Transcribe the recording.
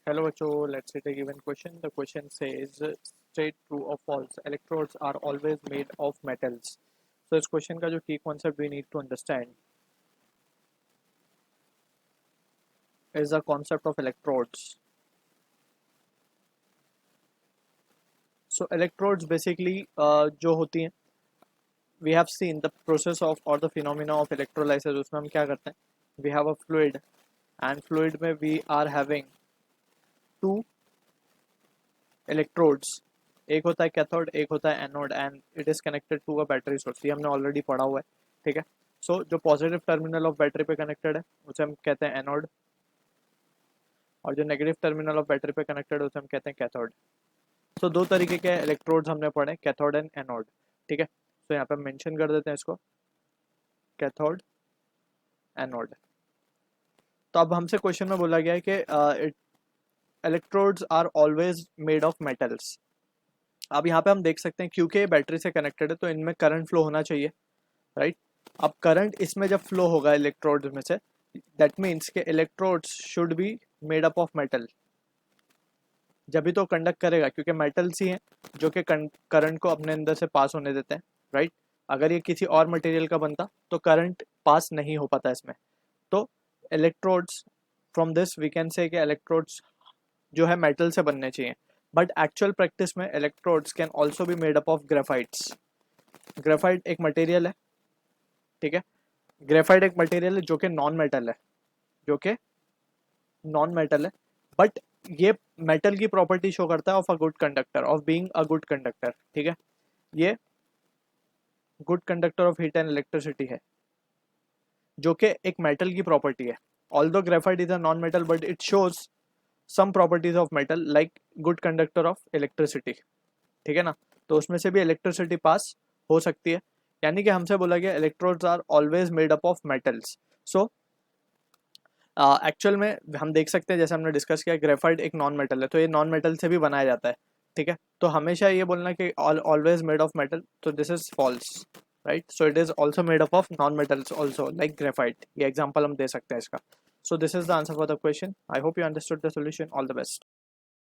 Hello बच्चों, let's take a given question. The question says straight true or false. Electrodes are always made of metals. So इस question का जो key concept we need to understand is the concept of electrodes. So electrodes basically जो होती हैं, we have seen the process of or the phenomena of electrolysis. उसमें हम क्या करते हैं? We have a fluid and fluid में we are having two electrodes. एक होता है कैथोड, एक होता है anode and it is connected to a battery source. ये हमने ऑलरेडी पढ़ा हुआ है. ठीक है. सो जो पॉजिटिव टर्मिनल ऑफ बैटरी पे कनेक्टेड है उसे हम कहते हैं एनोड, और जो नेगेटिव टर्मिनल ऑफ बैटरी पे कनेक्टेड है उसे हम कहते हैं कैथोड. सो दो तरीके के इलेक्ट्रोड्स हमने पढ़े, कैथोड एंड एनोड. ठीक है. तो यहाँ पे मेंशन कर देते हैं इसको, कैथोड एनोड. तो अब हमसे क्वेश्चन में बोला गया है कि electrodes are always made of metals. अब यहाँ पे हम देख सकते हैं क्योंकि बैटरी से कनेक्टेड है तो इनमें करंट फ्लो होना चाहिए, राइट. अब करंट इसमें जब फ्लो होगा इलेक्ट्रोड्स में से, दैट मीन्स के electrodes should be made up of metal. जब भी तो कंडक्ट करेगा क्योंकि मेटल्स ही हैं जो कि करंट को अपने अंदर से पास होने देते हैं, राइट. अगर ये किसी और मटेरियल का बनता तो करंट पास नहीं हो पाता इसमें. तो electrodes, from this we can say कि इलेक्ट्रोड्स जो है मेटल से बनने चाहिए. बट एक्चुअल प्रैक्टिस में electrodes can also be made up of graphites. Graphite एक मटेरियल है. ठीक है. ग्रेफाइट एक मटेरियल है जो कि नॉन मेटल है, जो कि नॉन मेटल है. बट ये मेटल की प्रॉपर्टी शो करता है of a good conductor, of being a good conductor. ठीक है. ये good conductor of heat and electricity है, जो कि एक मेटल की प्रॉपर्टी है. Although graphite is a non metal but it shows some properties of metal like good conductor of electricity. ठीक है ना. तो उसमें से भी इलेक्ट्रिसिटी पास हो सकती है. यानी कि हमसे बोला गया electrodes are always made up of metals. So actual में हम देख सकते हैं, जैसे हमने डिस्कस किया, ग्रेफाइट एक नॉन मेटल है तो ये नॉन मेटल से भी बनाया जाता है. ठीक है. तो हमेशा ये बोलना कि ऑलवेज मेड ऑफ मेटल, तो this is false, right. So it is also made up of non metals also like graphite. ये एग्जाम्पल हम दे सकते हैं इसका. So this is the answer for the question. I hope you understood the solution. All the best.